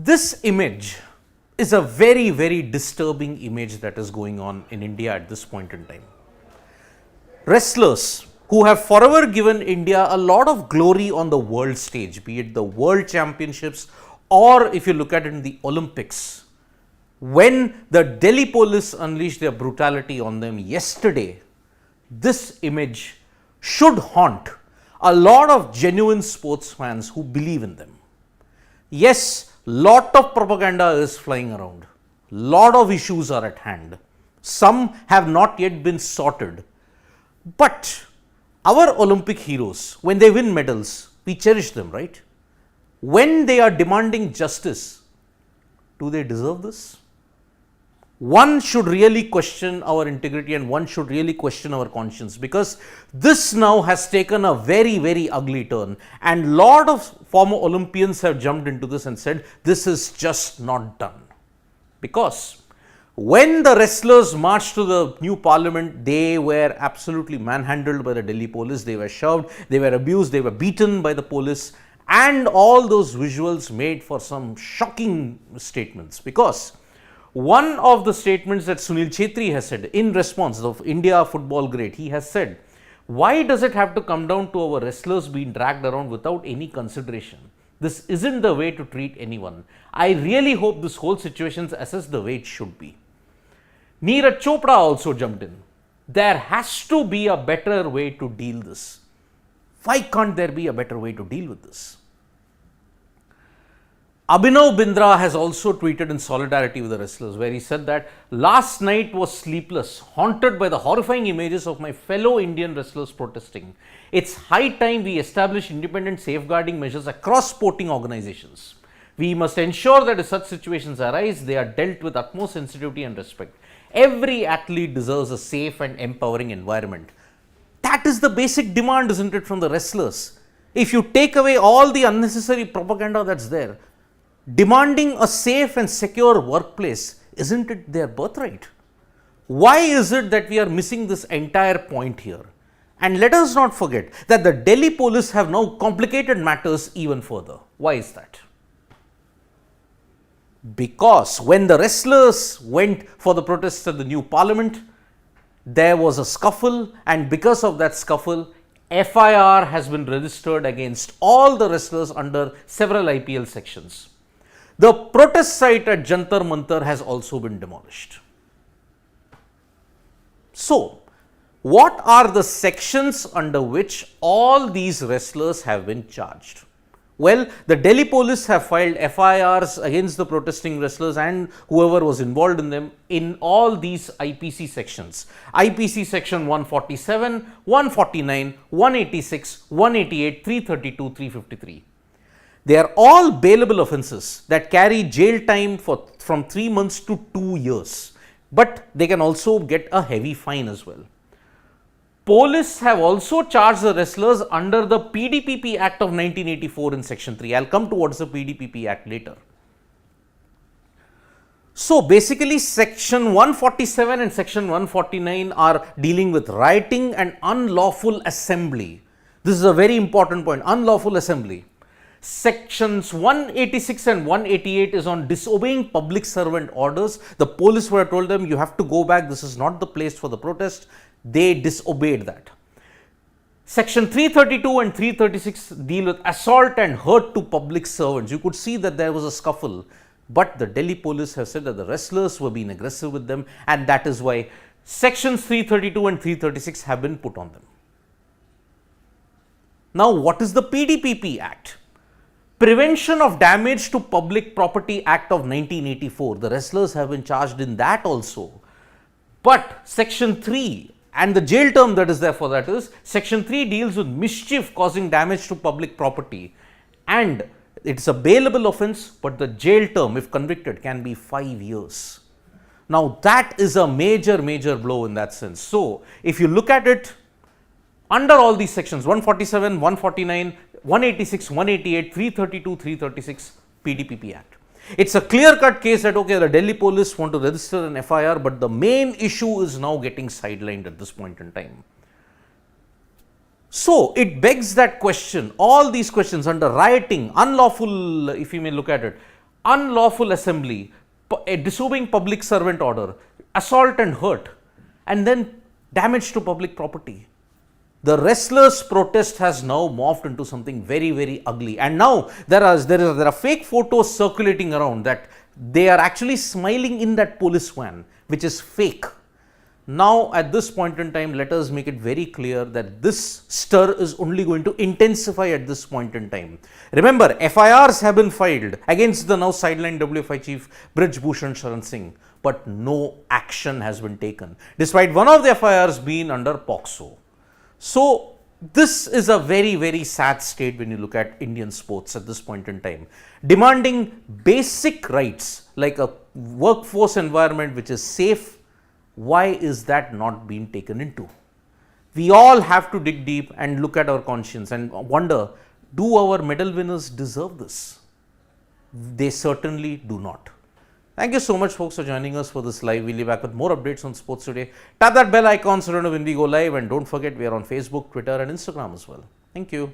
This image is a very, very disturbing image that is going on in India at this point in time. Wrestlers who have forever given India a lot of glory on the world stage, be it the world championships or if you look at it in the Olympics. When the Delhi police unleashed their brutality on them yesterday, this image should haunt a lot of genuine sports fans who believe in them. Yes, lot of propaganda is flying around. Lot of issues are at hand. Some have not yet been sorted. But our Olympic heroes, when they win medals, we cherish them, right? When they are demanding justice, do they deserve this? One should really question our integrity and one should really question our conscience, because this now has taken a very, very ugly turn, and lot of former Olympians have jumped into this and said this is just not done. Because when the wrestlers marched to the new parliament, they were absolutely manhandled by the Delhi police, they were shoved, they were abused, they were beaten by the police, and all those visuals made for some shocking statements. Because one of the statements that Sunil Chhetri has said in response of India football great, he has said, why does it have to come down to our wrestlers being dragged around without any consideration? This isn't the way to treat anyone. I really hope this whole situation is assessed the way it should be. Neeraj Chopra also jumped in. There has to be a better way to deal this. Why can't there be a better way to deal with this? Abhinav Bindra has also tweeted in solidarity with the wrestlers, where he said that last night was sleepless, haunted by the horrifying images of my fellow Indian wrestlers protesting. It's high time we establish independent safeguarding measures across sporting organizations. We must ensure that if such situations arise, they are dealt with utmost sensitivity and respect. Every athlete deserves a safe and empowering environment. That is the basic demand, isn't it, from the wrestlers? If you take away all the unnecessary propaganda that's there, demanding a safe and secure workplace, isn't it their birthright? Why is it that we are missing this entire point here? And let us not forget that the Delhi police have now complicated matters even further. Why is that? Because when the wrestlers went for the protests at the new parliament, there was a scuffle, and because of that scuffle, FIR has been registered against all the wrestlers under several IPL sections. The protest site at Jantar Mantar has also been demolished. So, what are the sections under which all these wrestlers have been charged? Well, the Delhi police have filed FIRs against the protesting wrestlers and whoever was involved in them in all these IPC sections. IPC section 147, 149, 186, 188, 332, 353. They are all bailable offences that carry jail time from 3 months to 2 years, but they can also get a heavy fine as well. Police have also charged the wrestlers under the PDPP Act of 1984 in section 3. I'll come towards the PDPP Act later. So basically section 147 and section 149 are dealing with rioting and unlawful assembly. This is a very important point, unlawful assembly. Sections 186 and 188 is on disobeying public servant orders. The police were told them you have to go back, this is not the place for the protest. They disobeyed that. Section 332 and 336 deal with assault and hurt to public servants. You could see that there was a scuffle, but the Delhi police have said that the wrestlers were being aggressive with them, and that is why sections 332 and 336 have been put on them. Now, what is the PDPP Act? Prevention of Damage to Public Property Act of 1984. The wrestlers have been charged in that also. But section 3 and the jail term that is there for that is, section 3 deals with mischief causing damage to public property, and it's a bailable offence, but the jail term, if convicted, can be 5 years. Now that is a major blow in that sense. So if you look at it, under all these sections 147, 149, 186, 188, 332, 336 PDPP Act. It's a clear-cut case that, okay, the Delhi police want to register an FIR, but the main issue is now getting sidelined at this point in time. So, it begs that question, all these questions under rioting, unlawful, if you may look at it, unlawful assembly, disobeying public servant order, assault and hurt, and then damage to public property. The wrestlers' protest has now morphed into something very, very ugly. And now there are fake photos circulating around that they are actually smiling in that police van, which is fake. Now, at this point in time, let us make it very clear that this stir is only going to intensify at this point in time. Remember, FIRs have been filed against the now sidelined WFI chief Brij Bhushan Sharan Singh, but no action has been taken, despite one of the FIRs being under POCSO. So, this is a very, very sad state when you look at Indian sports at this point in time. Demanding basic rights like a workforce environment which is safe, why is that not being taken into? We all have to dig deep and look at our conscience and wonder, do our medal winners deserve this? They certainly do not. Thank you so much, folks, for joining us for this live. We'll be back with more updates on sports today. Tap that bell icon so you know when we go live, and don't forget we are on Facebook, Twitter and Instagram as well. Thank you.